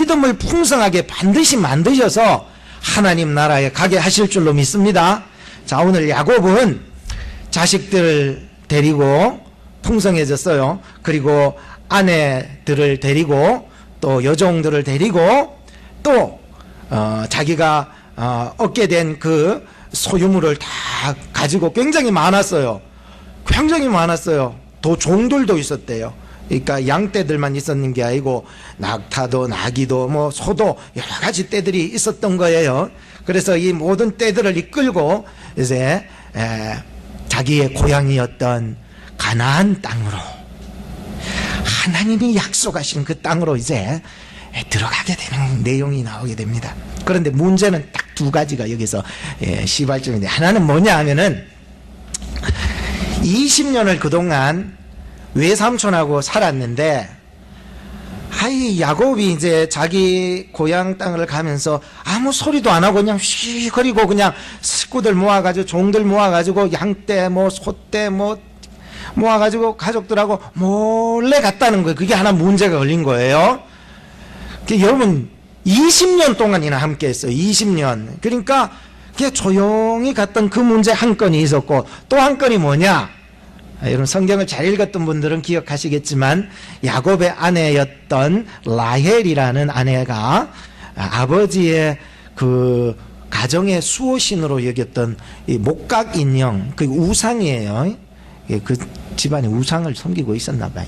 믿음을 풍성하게 반드시 만드셔서 하나님 나라에 가게 하실 줄로 믿습니다. 자, 오늘 야곱은 자식들을 데리고 풍성해졌어요. 그리고 아내들을 데리고 또 여종들을 데리고 또 자기가 얻게 된 그 소유물을 다 가지고 굉장히 많았어요. 굉장히 많았어요. 또 종들도 있었대요. 그러니까 양떼들만 있었는 게 아니고 낙타도 나귀도 뭐 소도 여러 가지 떼들이 있었던 거예요. 그래서 이 모든 떼들을 이끌고 이제 자기의 고향이었던 가나안 땅으로, 하나님이 약속하신 그 땅으로 이제 들어가게 되는 내용이 나오게 됩니다. 그런데 문제는 딱 두 가지가 여기서 시발점인데, 하나는 뭐냐 하면은 20년을 그동안 외삼촌하고 살았는데, 야곱이 이제 자기 고향 땅을 가면서 아무 소리도 안 하고 그냥 쉬거리고 그냥 식구들 모아가지고 종들 모아가지고 양떼 뭐 소떼 뭐 모아가지고 가족들하고 몰래 갔다는 거예요. 그게 하나 문제가 걸린 거예요. 여러분 20년 동안이나 함께 했어요. 20년. 그러니까 그냥 조용히 갔던 그 문제 한 건이 있었고, 또 한 건이 뭐냐, 여러분 성경을 잘 읽었던 분들은 기억하시겠지만 야곱의 아내였던 라헬이라는 아내가 아버지의 그 가정의 수호신으로 여겼던 이 목각 인형, 그 우상이에요. 그 집안에 우상을 섬기고 있었나 봐요.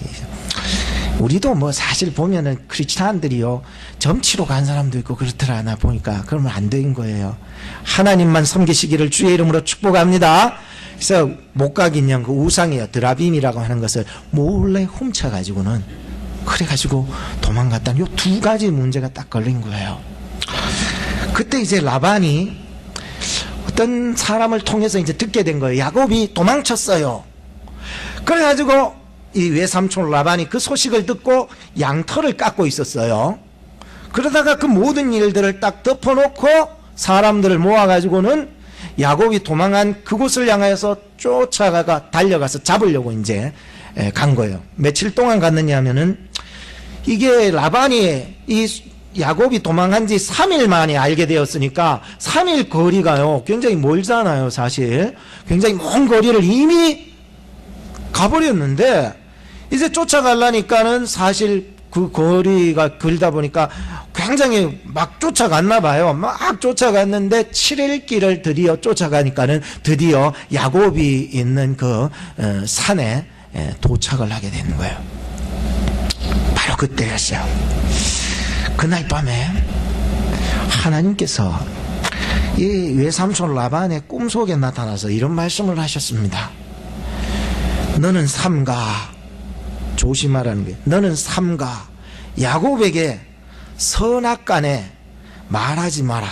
우리도 뭐 사실 보면은 크리스찬들이요, 점치러 간 사람도 있고 그렇더라. 나 보니까 그러면 안 되는 거예요. 하나님만 섬기시기를 주의 이름으로 축복합니다. 그래서 목각인형 그 우상이에요. 드라빔이라고 하는 것을 몰래 훔쳐가지고는 그래가지고 도망갔다는 요 두 가지 문제가 딱 걸린 거예요. 그때 이제 라반이 어떤 사람을 통해서 이제 듣게 된 거예요. 야곱이 도망쳤어요. 그래가지고 이 외삼촌 라반이 그 소식을 듣고 양털을 깎고 있었어요. 그러다가 그 모든 일들을 딱 덮어놓고 사람들을 모아가지고는 야곱이 도망한 그곳을 향해서 쫓아가가 달려가서 잡으려고 이제 간 거예요. 며칠 동안 갔느냐 하면은, 이게 라반이 이 야곱이 도망한 지 3일 만에 알게 되었으니까 3일 거리가요 굉장히 멀잖아요. 사실 굉장히 먼 거리를 이미 가버렸는데, 이제 쫓아가려니까는 사실 그 거리가 길다 보니까 굉장히 막 쫓아갔나 봐요. 막 쫓아갔는데 7일 길을 드디어 쫓아가니까는 드디어 야곱이 있는 그 산에 도착을 하게 되는 거예요. 바로 그때였어요. 그날 밤에 하나님께서 이 외삼촌 라반의 꿈속에 나타나서 이런 말씀을 하셨습니다. 너는 삼가, 조심하라는 거예요. 너는 삼가 야곱에게 선악간에 말하지 마라.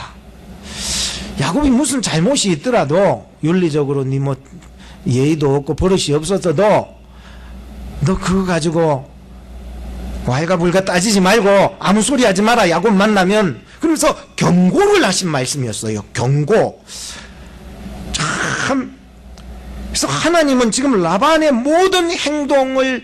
야곱이 무슨 잘못이 있더라도, 윤리적으로 니 뭐 예의도 없고 버릇이 없었어도 너 그거 가지고 왈가불가 따지지 말고 아무 소리 하지 마라, 야곱 만나면. 그러면서 경고를 하신 말씀이었어요. 경고. 참. 그래서 하나님은 지금 라반의 모든 행동을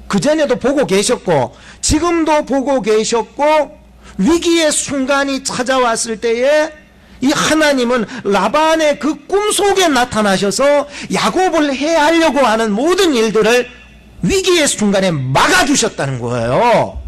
그전에도 보고 계셨고 지금도 보고 계셨고, 위기의 순간이 찾아왔을 때에 이 하나님은 라반의 그 꿈속에 나타나셔서 야곱을 해하려고 하는 모든 일들을 위기의 순간에 막아주셨다는 거예요.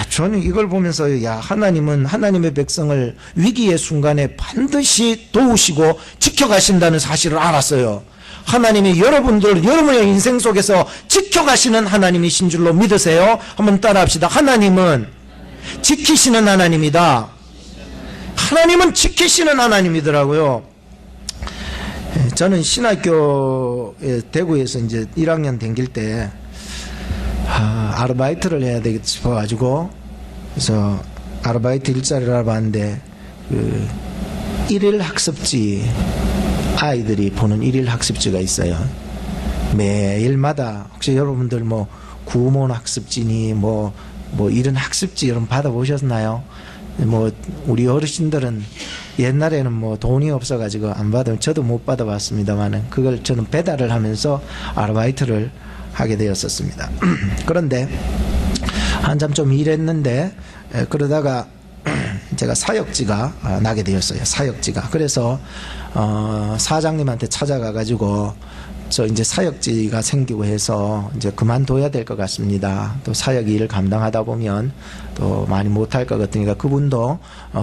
저는 이걸 보면서 하나님은 하나님의 백성을 위기의 순간에 반드시 도우시고 지켜가신다는 사실을 알았어요. 하나님이 여러분의 인생 속에서 지켜가시는 하나님이신 줄로 믿으세요. 한번 따라합시다. 하나님은 지키시는 하나님이다. 하나님은 지키시는 하나님이더라고요. 저는 신학교에 대구에서 이제 1학년 댕길 때 아르바이트를 해야 되겠다 싶어가지고, 그래서 아르바이트 일자리를 알아봤는데 그 일일 학습지, 아이들이 보는 일일 학습지가 있어요. 매일마다. 혹시 여러분들 뭐 구몬 학습지니 뭐 이런 학습지 여러분 받아보셨나요? 뭐 우리 어르신들은 옛날에는 뭐 돈이 없어가지고 안 받으면, 저도 못 받아봤습니다만은 그걸 저는 배달을 하면서 아르바이트를 하게 되었었습니다. 그런데 한참 좀 일했는데 그러다가 제가 사역지가 나게 되었어요. 사역지가. 그래서 사장님한테 찾아가 가지고 저 이제 사역지가 생기고 해서 이제 그만둬야 될 것 같습니다. 또 사역 일을 감당하다 보면 또 많이 못할 것 같으니까 그분도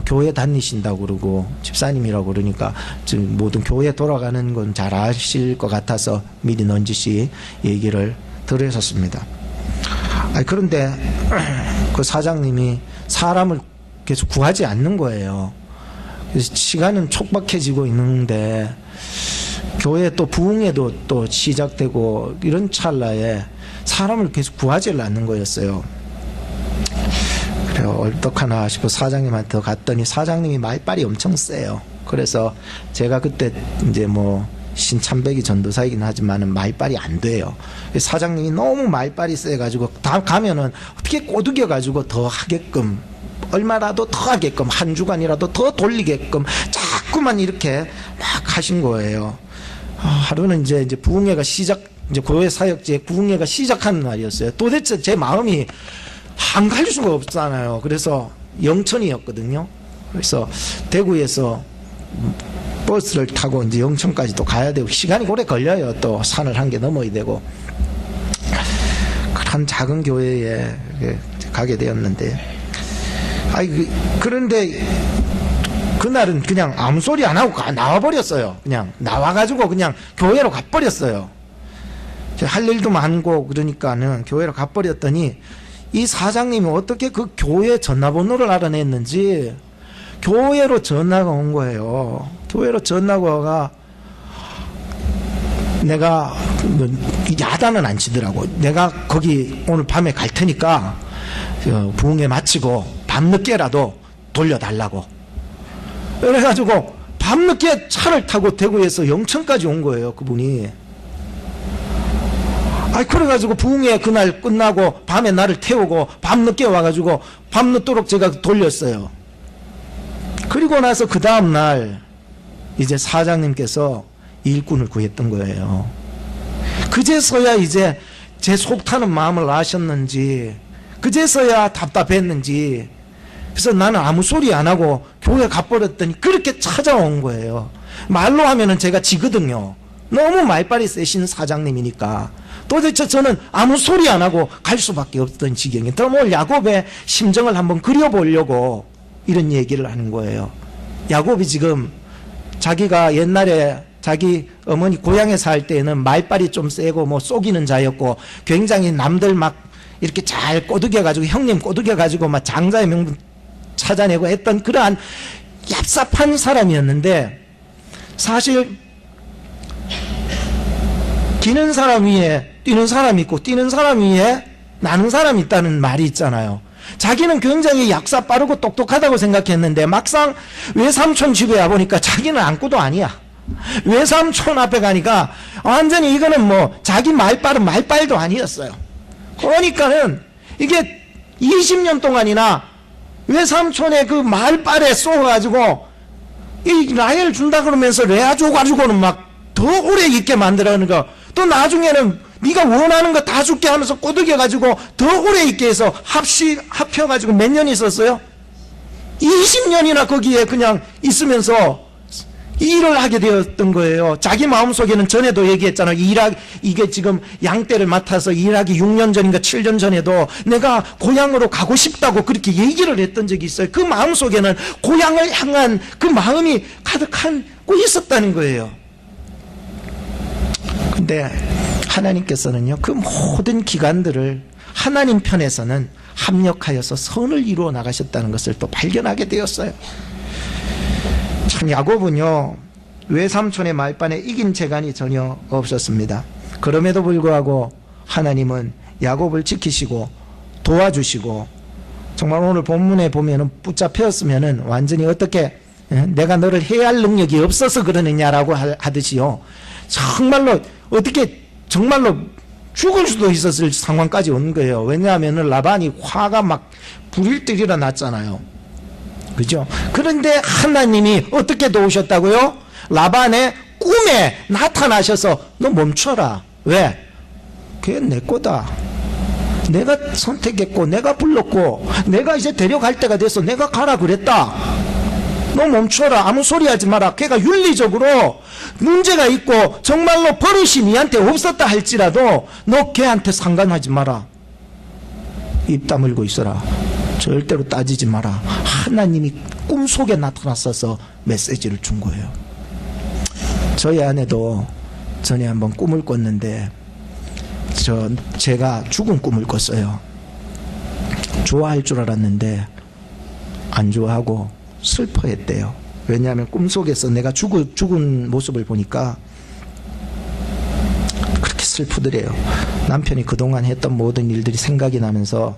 교회 다니신다고 그러고 집사님이라고 그러니까 지금 모든 교회 돌아가는 건 잘 아실 것 같아서 미리 넌지시 얘기를 들으셨습니다. 그런데 그 사장님이 사람을 계속 구하지 않는 거예요. 그래서 시간은 촉박해지고 있는데 교회 또 부흥회도 또 시작되고 이런 찰나에 사람을 계속 구하지를 않는 거였어요. 그래 어떡하나 싶어 사장님한테 갔더니 사장님이 말빨이 엄청 세요. 그래서 제가 그때 이제 뭐 신참배기 전도사이긴 하지만은 말빨이 안 돼요. 사장님이 너무 말빨이 세가지고 다 가면은 어떻게 꼬드겨가지고 더 하게끔 얼마라도 더 하게끔 한 주간이라도 더 돌리게끔 자꾸만 이렇게 막 하신 거예요. 하루는 이제 부흥회가 이제 교회 사역지에 부흥회가 시작하는 날이었어요. 도대체 제 마음이 안 갈 수가 없잖아요. 그래서 영천이었거든요. 그래서 대구에서 버스를 타고 이제 영천까지 또 가야 되고 시간이 오래 걸려요. 또 산을 한 개 넘어야 되고 한 작은 교회에 가게 되었는데 그런데 그날은 그냥 아무 소리 안 하고 나와버렸어요. 그냥 나와가지고 그냥 교회로 가버렸어요. 할 일도 많고 그러니까는 교회로 가버렸더니 이 사장님이 어떻게 그 교회 전화번호를 알아냈는지 교회로 전화가 온 거예요. 교회로 전화가 와가 내가 야단은 안 치더라고. 내가 거기 오늘 밤에 갈 테니까 부흥회 마치고 밤늦게라도 돌려달라고. 그래가지고 밤늦게 차를 타고 대구에서 영천까지 온 거예요. 그분이. 그래가지고 부흥회 그날 끝나고 밤에 나를 태우고 밤늦게 와가지고 밤늦도록 제가 돌렸어요. 그리고 나서 그 다음날 이제 사장님께서 일꾼을 구했던 거예요. 그제서야 이제 제 속타는 마음을 아셨는지 그제서야 답답했는지 그래서 나는 아무 소리 안 하고 교회 가버렸더니 그렇게 찾아온 거예요. 말로 하면은 제가 지거든요. 너무 말빨이 세신 사장님이니까 도대체 저는 아무 소리 안 하고 갈 수밖에 없던 지경에 더 뭘 야곱의 심정을 한번 그려보려고 이런 얘기를 하는 거예요. 야곱이 지금 자기가 옛날에 자기 어머니 고향에 살 때는 말빨이 좀 세고 뭐 속이는 자였고 굉장히 남들 막 이렇게 잘 꼬드겨가지고 형님 꼬드겨가지고 막 장자의 명분 찾아내고 했던 그러한 얍삽한 사람이었는데 사실 기는 사람 위에 뛰는 사람이 있고 뛰는 사람 위에 나는 사람이 있다는 말이 있잖아요. 자기는 굉장히 약사 빠르고 똑똑하다고 생각했는데 막상 외삼촌 집에 와보니까 자기는 안구도 아니야. 외삼촌 앞에 가니까 완전히 이거는 뭐 자기 말빨은 말빨도 아니었어요. 그러니까는 이게 20년 동안이나 외삼촌의 그 말빨에 쏘가지고 이 라헬 준다 그러면서 레아 줘가지고는 막 더 오래 있게 만들어가는 거, 또 나중에는 네가 원하는 거 다 줄게 하면서 꼬드겨가지고 더 오래 있게 해서 합혀가지고 몇 년 있었어요? 20년이나 거기에 그냥 있으면서 일을 하게 되었던 거예요. 자기 마음속에는 전에도 얘기했잖아요. 이게 지금 양떼를 맡아서 일하기 6년 전인가 7년 전에도 내가 고향으로 가고 싶다고 그렇게 얘기를 했던 적이 있어요. 그 마음속에는 고향을 향한 그 마음이 가득하고 있었다는 거예요. 근데 하나님께서는요, 그 모든 기관들을 하나님 편에서는 합력하여서 선을 이루어 나가셨다는 것을 또 발견하게 되었어요. 참 야곱은요, 외삼촌의 말반에 이긴 재간이 전혀 없었습니다. 그럼에도 불구하고 하나님은 야곱을 지키시고 도와주시고, 정말 오늘 본문에 보면은 붙잡혔으면은 완전히 어떻게 내가 너를 해할 능력이 없어서 그러느냐라고 하듯이요, 정말로 어떻게 정말로 죽을 수도 있었을 상황까지 온 거예요. 왜냐하면 라반이 화가 막 불일 듯 났잖아요. 그죠? 그런데 하나님이 어떻게 도우셨다고요? 라반의 꿈에 나타나셔서 너 멈춰라. 왜? 그게 내 거다. 내가 선택했고 내가 불렀고 내가 이제 데려갈 때가 돼서 내가 가라 그랬다. 너 멈춰라. 아무 소리 하지 마라. 걔가 윤리적으로 문제가 있고 정말로 버릇이 니한테 없었다 할지라도 너 걔한테 상관하지 마라. 입 다물고 있어라. 절대로 따지지 마라. 하나님이 꿈속에 나타났어서 메시지를 준 거예요. 저희 아내도 전에 한번 꿈을 꿨는데 제가 죽은 꿈을 꿨어요. 좋아할 줄 알았는데 안 좋아하고 슬퍼했대요. 왜냐하면 꿈속에서 내가 죽은 모습을 보니까 그렇게 슬프더래요. 남편이 그동안 했던 모든 일들이 생각이 나면서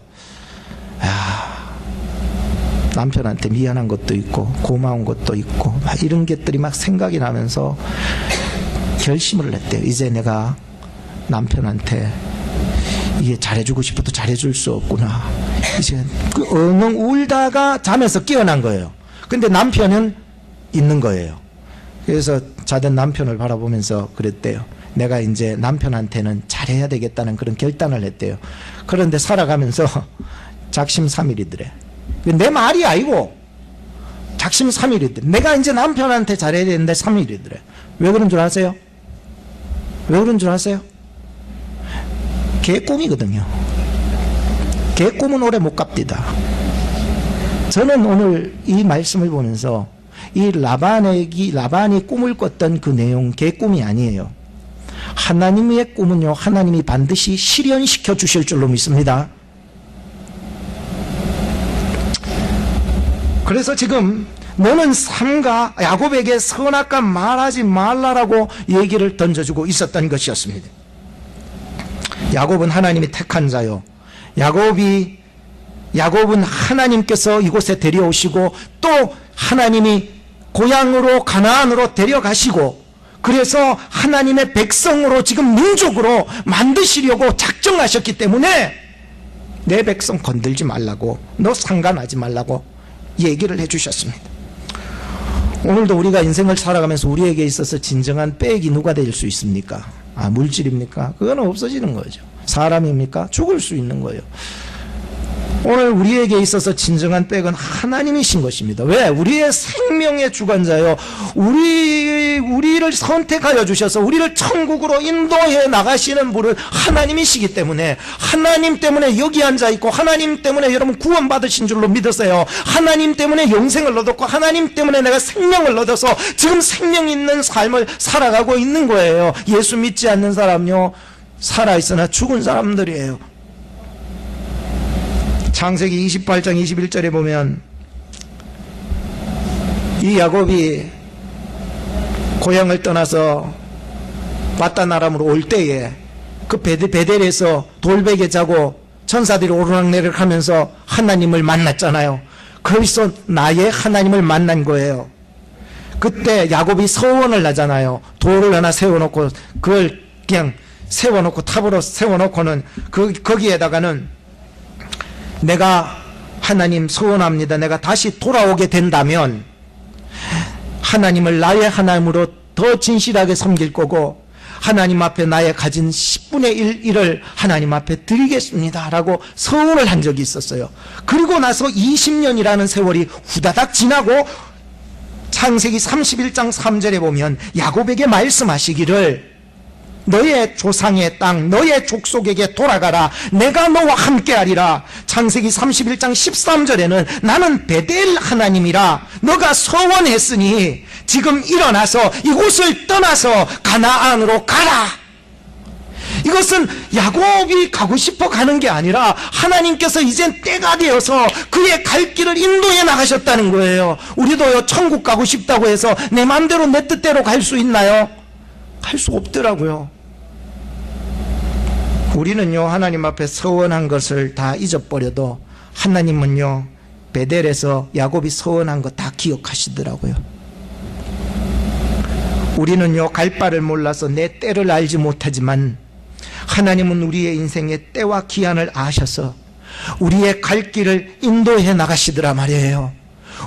남편한테 미안한 것도 있고 고마운 것도 있고 막 이런 것들이 막 생각이 나면서 결심을 했대요. 이제 내가 남편한테 이게 잘해주고 싶어도 잘해줄 수 없구나. 이제 엉엉 울다가 잠에서 깨어난 거예요. 근데 남편은 있는 거예요. 그래서 자던 남편을 바라보면서 그랬대요. 내가 이제 남편한테는 잘해야 되겠다는 그런 결단을 했대요. 그런데 살아가면서 작심삼일이더래. 내 말이 아니고 작심삼일이더래. 내가 이제 남편한테 잘해야 되는데 3일이더래. 왜 그런 줄 아세요? 왜 그런 줄 아세요? 개 꿈이거든요. 개 꿈은 오래 못 갑니다. 저는 오늘 이 말씀을 보면서 이 라반이 꿈을 꿨던 그 내용 개 꿈이 아니에요. 하나님의 꿈은요, 하나님이 반드시 실현시켜 주실 줄로 믿습니다. 그래서 지금 너는 삼가 야곱에게 선악과 말하지 말라라고 얘기를 던져주고 있었던 것이었습니다. 야곱은 하나님이 택한 자요. 야곱은 하나님께서 이곳에 데려오시고 또 하나님이 고향으로 가나안으로 데려가시고 그래서 하나님의 백성으로 지금 민족으로 만드시려고 작정하셨기 때문에 내 백성 건들지 말라고, 너 상관하지 말라고 얘기를 해주셨습니다. 오늘도 우리가 인생을 살아가면서 우리에게 있어서 진정한 백이 누가 될 수 있습니까? 물질입니까? 그건 없어지는 거죠. 사람입니까? 죽을 수 있는 거예요. 오늘 우리에게 있어서 진정한 백은 하나님이신 것입니다. 왜? 우리의 생명의 주관자요. 우리를 선택하여 주셔서 우리를 천국으로 인도해 나가시는 분은 하나님이시기 때문에 하나님 때문에 여기 앉아 있고 하나님 때문에 여러분 구원 받으신 줄로 믿으세요. 하나님 때문에 영생을 얻었고 하나님 때문에 내가 생명을 얻어서 지금 생명 있는 삶을 살아가고 있는 거예요. 예수 믿지 않는 사람요, 살아있으나 죽은 사람들이에요. 창세기 28장 21절에 보면 이 야곱이 고향을 떠나서 바단 아람으로 올 때에 그 베델에서 돌베개 자고 천사들이 오르락내리락 하면서 하나님을 만났잖아요. 거기서 나의 하나님을 만난 거예요. 그때 야곱이 서원을 하잖아요. 돌을 하나 세워놓고 그걸 그냥 세워놓고 탑으로 세워놓고는 거기에다가는 내가 하나님 서원합니다. 내가 다시 돌아오게 된다면 하나님을 나의 하나님으로 더 진실하게 섬길 거고 하나님 앞에 나의 가진 10분의 1을 하나님 앞에 드리겠습니다 라고 서원을 한 적이 있었어요. 그리고 나서 20년이라는 세월이 후다닥 지나고 창세기 31장 3절에 보면 야곱에게 말씀하시기를 너의 조상의 땅, 너의 족속에게 돌아가라. 내가 너와 함께하리라. 창세기 31장 13절에는 나는 베델 하나님이라. 너가 서원했으니 지금 일어나서 이곳을 떠나서 가나안으로 가라. 이것은 야곱이 가고 싶어 가는 게 아니라 하나님께서 이젠 때가 되어서 그의 갈 길을 인도해 나가셨다는 거예요. 우리도요, 천국 가고 싶다고 해서 내 마음대로 내 뜻대로 갈 수 있나요? 갈 수 없더라고요. 우리는요, 하나님 앞에 서원한 것을 다 잊어버려도 하나님은요, 베델에서 야곱이 서원한 거 다 기억하시더라고요. 우리는요, 갈 바를 몰라서 내 때를 알지 못하지만 하나님은 우리의 인생의 때와 기한을 아셔서 우리의 갈 길을 인도해 나가시더라 말이에요.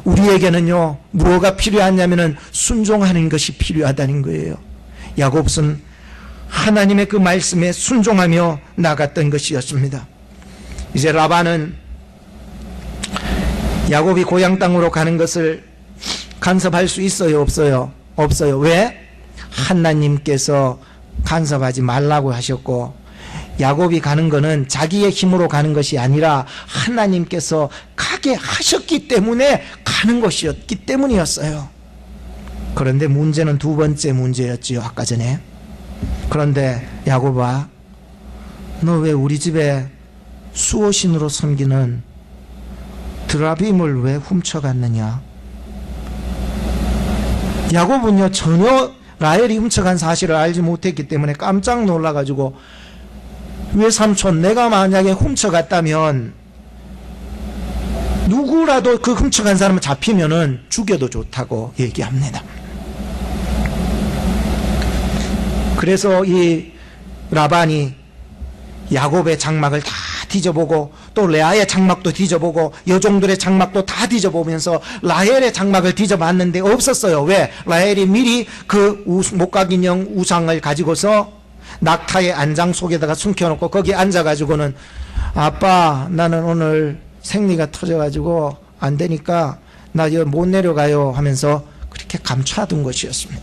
우리에게는요, 무엇가 필요하냐면은 순종하는 것이 필요하다는 거예요. 야곱은 하나님의 그 말씀에 순종하며 나갔던 것이었습니다. 이제 라반은 야곱이 고향 땅으로 가는 것을 간섭할 수 있어요, 없어요? 없어요. 왜? 하나님께서 간섭하지 말라고 하셨고, 야곱이 가는 것은 자기의 힘으로 가는 것이 아니라 하나님께서 가게 하셨기 때문에 가는 것이었기 때문이었어요. 그런데 문제는 두 번째 문제였지요, 아까 전에. 그런데 야곱아, 너 왜 우리 집에 수호신으로 섬기는 드라빔을 왜 훔쳐갔느냐? 야곱은요, 전혀 라헬이 훔쳐간 사실을 알지 못했기 때문에 깜짝 놀라가지고, 외삼촌, 내가 만약에 훔쳐갔다면 누구라도 그 훔쳐간 사람을 잡히면은 죽여도 좋다고 얘기합니다. 그래서 이 라반이 야곱의 장막을 다 뒤져보고 또 레아의 장막도 뒤져보고 여종들의 장막도 다 뒤져보면서 라헬의 장막을 뒤져봤는데 없었어요. 왜? 라헬이 미리 그 목각인형 우상을 가지고서 낙타의 안장 속에다가 숨겨놓고 거기 앉아가지고는 아빠, 나는 오늘 생리가 터져가지고 안 되니까 나 여기 못 내려가요 하면서 그렇게 감춰둔 것이었습니다.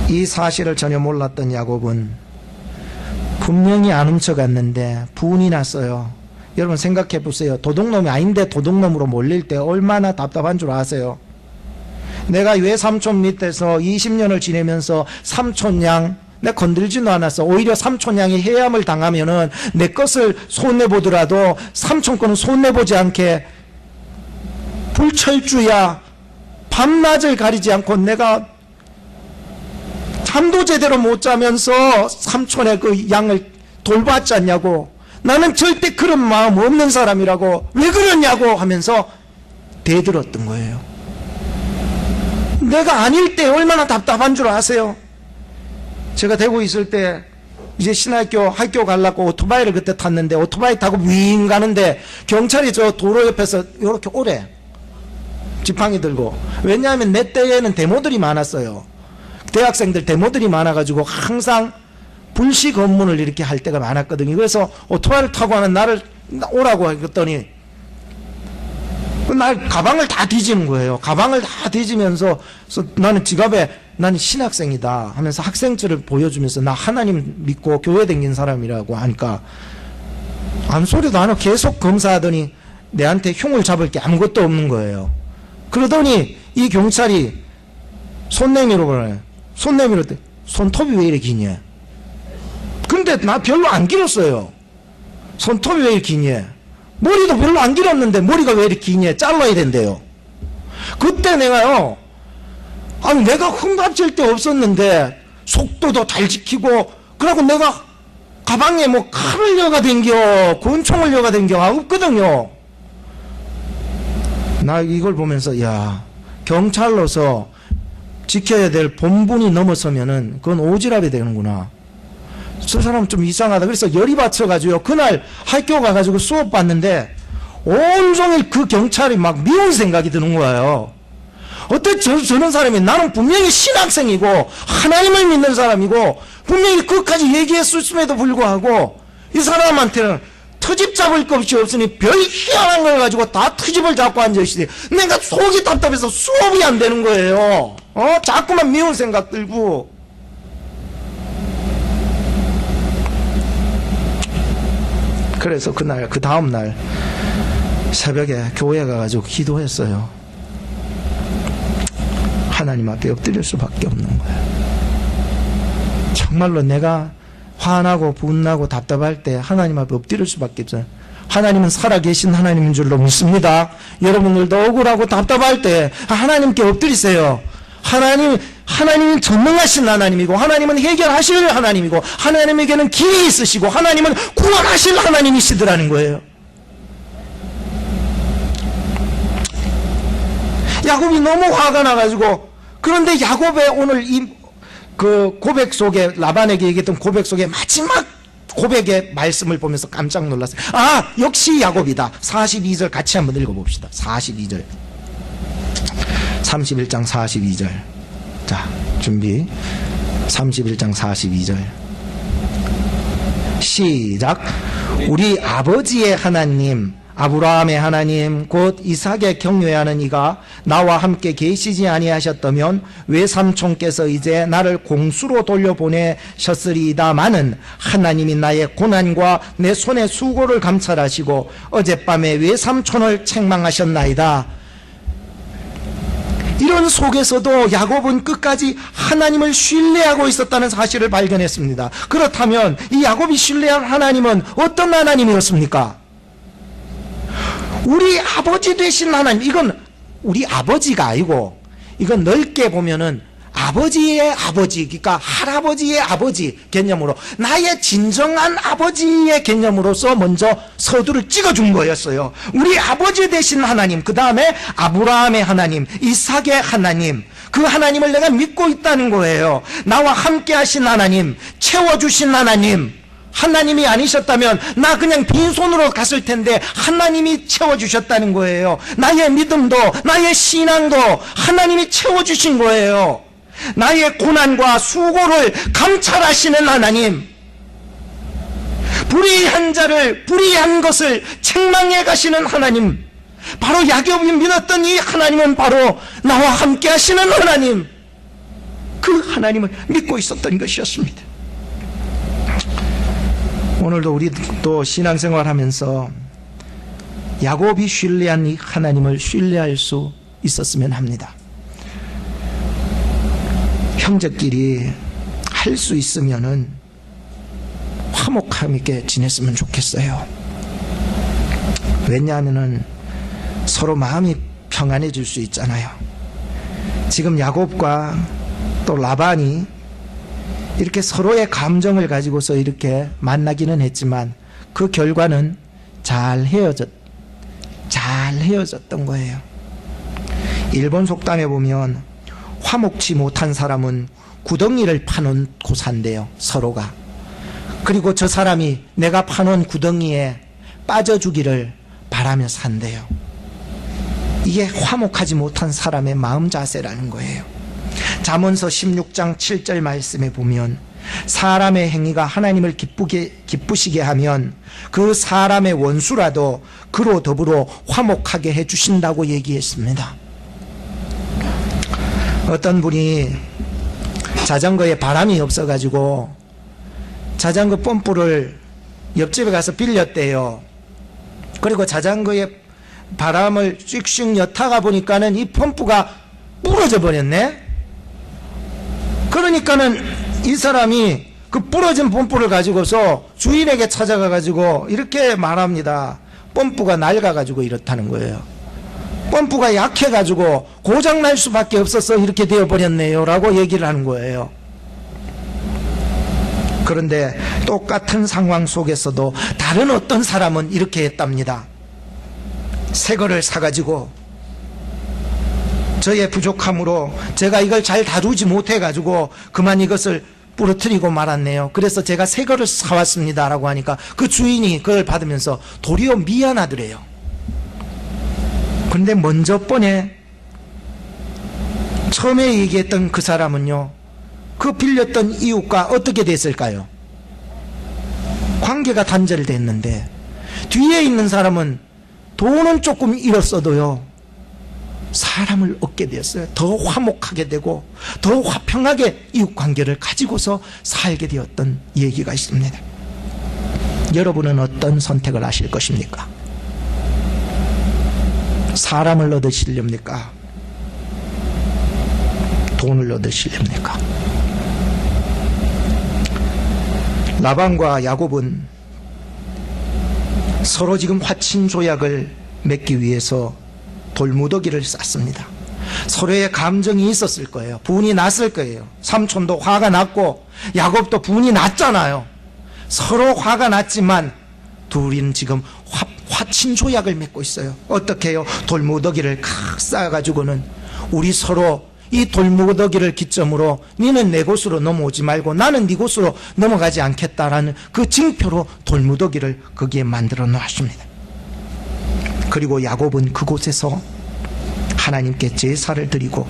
이 사실을 전혀 몰랐던 야곱은 분명히 안 훔쳐갔는데 분이 났어요. 여러분 생각해 보세요. 도둑놈이 아닌데 도둑놈으로 몰릴 때 얼마나 답답한 줄 아세요? 내가 외삼촌 밑에서 20년을 지내면서 삼촌양 내 건들지도 않았어. 오히려 삼촌양이 해함을 당하면은 내 것을 손해보더라도 삼촌 거는 손해보지 않게 불철주야 밤낮을 가리지 않고 내가 잠도 제대로 못 자면서 삼촌의 그 양을 돌봤지 않냐고. 나는 절대 그런 마음 없는 사람이라고. 왜 그러냐고 하면서 대들었던 거예요. 내가 아닐 때 얼마나 답답한 줄 아세요? 제가 대구 있을 때 이제 신학교 학교 가려고 오토바이를 그때 탔는데 오토바이 타고 윙 가는데 경찰이 저 도로 옆에서 이렇게 오래 지팡이 들고. 왜냐하면 내 때에는 데모들이 많았어요. 대학생들 데모들이 많아가지고 항상 불시 검문을 이렇게 할 때가 많았거든요. 그래서 오토바이를 타고 하는 나를 오라고 했더니 날 가방을 다 뒤지는 거예요. 가방을 다 뒤지면서 나는 지갑에 나는 신학생이다 하면서 학생증을 보여주면서 나 하나님 믿고 교회 다닌 사람이라고 하니까 아무 소리도 안 하고 계속 검사하더니 내한테 흉을 잡을 게 아무것도 없는 거예요. 그러더니 이 경찰이 손 내밀어 보래. 손 내밀어 때 손톱이 왜 이렇게 기냐? 근데 나 별로 안 길었어요. 손톱이 왜 이렇게 기냐? 머리도 별로 안 길었는데 머리가 왜 이렇게 기냐? 잘라야 된대요. 그때 내가요, 아니 내가 흠잡질 데 없었는데 속도도 잘 지키고 그러고 내가 가방에 뭐 칼을 여가 댕겨 권총을 여가 댕겨 없거든요. 나 이걸 보면서 야, 경찰로서 지켜야 될 본분이 넘어서면은 그건 오지랖이 되는구나. 저 사람 좀 이상하다. 그래서 열이 받쳐가지고요. 그날 학교 가가지고 수업 받는데 온종일 그 경찰이 막 미운 생각이 드는 거예요. 어때 저런 사람이 나는 분명히 신학생이고 하나님을 믿는 사람이고 분명히 그것까지 얘기했음에도 불구하고 이 사람한테는 트집 잡을 것이 없으니 별 희한한 걸 가지고 다 트집을 잡고 앉아있으니 내가 속이 답답해서 수업이 안 되는 거예요. 자꾸만 미운 생각 들고. 그래서 그날 그 다음날 새벽에 교회 가가지고 기도했어요. 하나님 앞에 엎드릴 수밖에 없는 거예요. 정말로 내가 화나고 분나고 답답할 때 하나님 앞에 엎드릴 수밖에 없어요. 하나님은 살아계신 하나님인 줄로 믿습니다. 여러분들도 억울하고 답답할 때 하나님께 엎드리세요. 하나님은 전능하신 하나님이고 하나님은 해결하실 하나님이고 하나님에게는 길이 있으시고 하나님은 구원하실 하나님이시더라는 거예요. 야곱이 너무 화가 나가지고, 그런데 야곱의 오늘 그 고백 속에, 라반에게 얘기했던 고백 속에 마지막 고백의 말씀을 보면서 깜짝 놀랐어요. 아, 역시 야곱이다. 42절 같이 한번 읽어봅시다. 42절. 31장 42절. 자, 준비. 31장 42절. 시작. 우리 아버지의 하나님 아브라함의 하나님 곧 이삭에 경외하는 이가 나와 함께 계시지 아니하셨다면 외삼촌께서 이제 나를 공수로 돌려보내셨으리이다마는 하나님이 나의 고난과 내 손의 수고를 감찰하시고 어젯밤에 외삼촌을 책망하셨나이다. 이런 속에서도 야곱은 끝까지 하나님을 신뢰하고 있었다는 사실을 발견했습니다. 그렇다면 이 야곱이 신뢰한 하나님은 어떤 하나님이었습니까? 우리 아버지 되신 하나님. 이건 우리 아버지가 아니고 이건 넓게 보면은 아버지의 아버지, 그러니까 할아버지의 아버지 개념으로 나의 진정한 아버지의 개념으로서 먼저 서두를 찍어준 거였어요. 우리 아버지 되신 하나님, 그 다음에 아브라함의 하나님, 이삭의 하나님, 그 하나님을 내가 믿고 있다는 거예요. 나와 함께 하신 하나님, 채워주신 하나님. 하나님이 아니셨다면 나 그냥 빈손으로 갔을 텐데 하나님이 채워주셨다는 거예요. 나의 믿음도 나의 신앙도 하나님이 채워주신 거예요. 나의 고난과 수고를 감찰하시는 하나님, 불의한 자를, 불의한 것을 책망해 가시는 하나님, 바로 야곱이 믿었던 이 하나님은 바로 나와 함께 하시는 하나님, 그 하나님을 믿고 있었던 것이었습니다. 오늘도 우리도 신앙생활 하면서 야곱이 신뢰한 이 하나님을 신뢰할 수 있었으면 합니다. 형제끼리 할 수 있으면은 화목함 있게 지냈으면 좋겠어요. 왜냐하면은 서로 마음이 평안해질 수 있잖아요. 지금 야곱과 또 라반이 이렇게 서로의 감정을 가지고서 이렇게 만나기는 했지만 그 결과는 잘 헤어졌던 거예요. 일본 속담에 보면 화목치 못한 사람은 구덩이를 파놓은 고산대요, 서로가. 그리고 저 사람이 내가 파놓은 구덩이에 빠져주기를 바라며 산대요. 이게 화목하지 못한 사람의 마음 자세라는 거예요. 잠언서 16장 7절 말씀에 보면 사람의 행위가 하나님을 기쁘시게 하면 그 사람의 원수라도 그로 더불어 화목하게 해주신다고 얘기했습니다. 어떤 분이 자전거에 바람이 없어가지고 자전거 펌프를 옆집에 가서 빌렸대요. 그리고 자전거에 바람을 씩씩 엿다가 보니까는 이 펌프가 부러져 버렸네. 그러니까는 이 사람이 그 부러진 펌프를 가지고서 주인에게 찾아가 가지고 이렇게 말합니다. 펌프가 낡아 가지고 이렇다는 거예요. 펌프가 약해 가지고 고장 날 수밖에 없어서 이렇게 되어 버렸네요 라고 얘기를 하는 거예요. 그런데 똑같은 상황 속에서도 다른 어떤 사람은 이렇게 했답니다. 새 거를 사가지고 저의 부족함으로 제가 이걸 잘 다루지 못해가지고 그만 이것을 부러뜨리고 말았네요. 그래서 제가 새 거를 사왔습니다 라고 하니까 그 주인이 그걸 받으면서 도리어 미안하더래요. 그런데 먼저 번에 처음에 얘기했던 그 사람은요, 그 빌렸던 이웃과 어떻게 됐을까요? 관계가 단절됐는데 뒤에 있는 사람은 돈은 조금 잃었어도요 사람을 얻게 되었어요. 더 화목하게 되고 더 화평하게 이웃관계를 가지고서 살게 되었던 얘기가 있습니다. 여러분은 어떤 선택을 하실 것입니까? 사람을 얻으시렵니까? 돈을 얻으시렵니까? 라반과 야곱은 서로 지금 화친 조약을 맺기 위해서 돌무더기를 쌌습니다. 서로의 감정이 있었을 거예요. 분이 났을 거예요. 삼촌도 화가 났고 야곱도 분이 났잖아요. 서로 화가 났지만 둘이는 지금 화친 조약을 맺고 있어요. 어떻게 해요? 돌무더기를 칵 쌓아가지고는 우리 서로 이 돌무더기를 기점으로 니는 내 곳으로 넘어오지 말고 나는 네 곳으로 넘어가지 않겠다라는 그 징표로 돌무더기를 거기에 만들어 놓았습니다. 그리고 야곱은 그곳에서 하나님께 제사를 드리고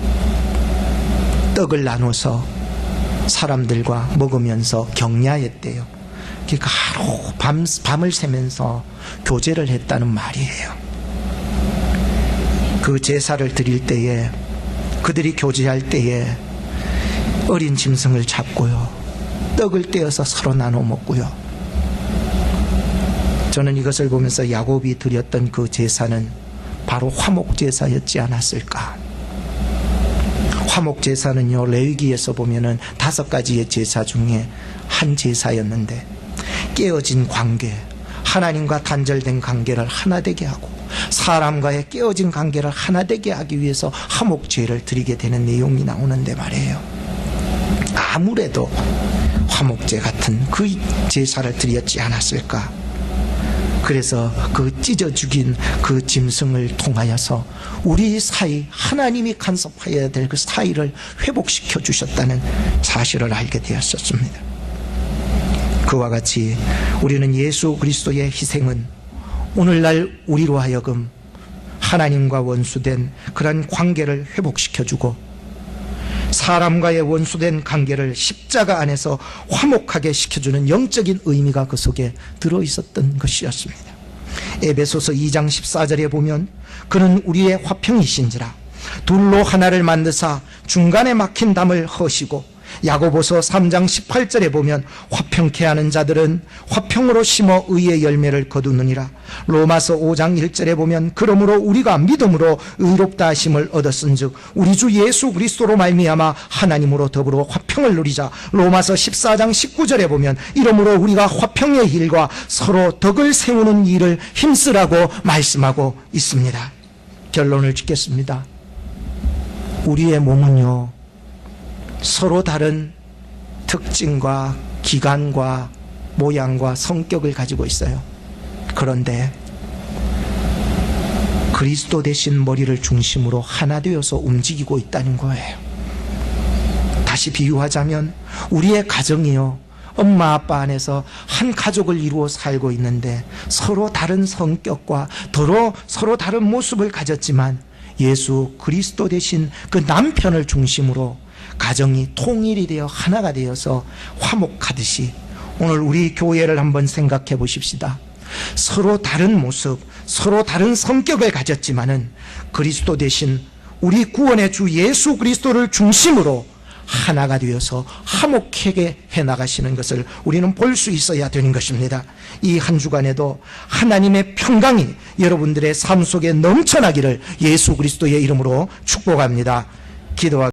떡을 나눠서 사람들과 먹으면서 격려했대요. 그러니까 하루 밤을 새면서 교제를 했다는 말이에요. 그 제사를 드릴 때에, 그들이 교제할 때에 어린 짐승을 잡고요, 떡을 떼어서 서로 나눠 먹고요. 저는 이것을 보면서 야곱이 드렸던 그 제사는 바로 화목제사였지 않았을까. 화목제사는요, 레위기에서 보면은 5가지의 제사 중에 한 제사였는데, 깨어진 관계, 하나님과 단절된 관계를 하나 되게 하고 사람과의 깨어진 관계를 하나 되게 하기 위해서 화목제를 드리게 되는 내용이 나오는데 말이에요. 아무래도 화목제 같은 그 제사를 드렸지 않았을까. 그래서 그 찢어 죽인 그 짐승을 통하여서 우리 사이, 하나님이 간섭해야 될 그 사이를 회복시켜 주셨다는 사실을 알게 되었었습니다. 그와 같이 우리는 예수 그리스도의 희생은 오늘날 우리로 하여금 하나님과 원수된 그런 관계를 회복시켜주고 사람과의 원수된 관계를 십자가 안에서 화목하게 시켜주는 영적인 의미가 그 속에 들어있었던 것이었습니다. 에베소서 2장 14절에 보면 그는 우리의 화평이신지라 둘로 하나를 만드사 중간에 막힌 담을 허시고, 야고보서 3장 18절에 보면 화평케 하는 자들은 화평으로 심어 의의 열매를 거두느니라. 로마서 5장 1절에 보면 그러므로 우리가 믿음으로 의롭다 하심을 얻었은즉 우리 주 예수 그리스도로 말미암아 하나님으로 더불어 화평을 누리자. 로마서 14장 19절에 보면 이러므로 우리가 화평의 일과 서로 덕을 세우는 일을 힘쓰라고 말씀하고 있습니다. 결론을 짓겠습니다. 우리의 몸은요, 서로 다른 특징과 기관과 모양과 성격을 가지고 있어요. 그런데 그리스도 대신 머리를 중심으로 하나 되어서 움직이고 있다는 거예요. 다시 비유하자면 우리의 가정이요, 엄마 아빠 안에서 한 가족을 이루어 살고 있는데 서로 다른 성격과 서로 다른 모습을 가졌지만 예수 그리스도 대신 그 남편을 중심으로 가정이 통일이 되어 하나가 되어서 화목하듯이 오늘 우리 교회를 한번 생각해 보십시다. 서로 다른 모습, 서로 다른 성격을 가졌지만은 그리스도 대신 우리 구원의 주 예수 그리스도를 중심으로 하나가 되어서 화목하게 해나가시는 것을 우리는 볼 수 있어야 되는 것입니다. 이 한 주간에도 하나님의 평강이 여러분들의 삶 속에 넘쳐나기를 예수 그리스도의 이름으로 축복합니다. 기도하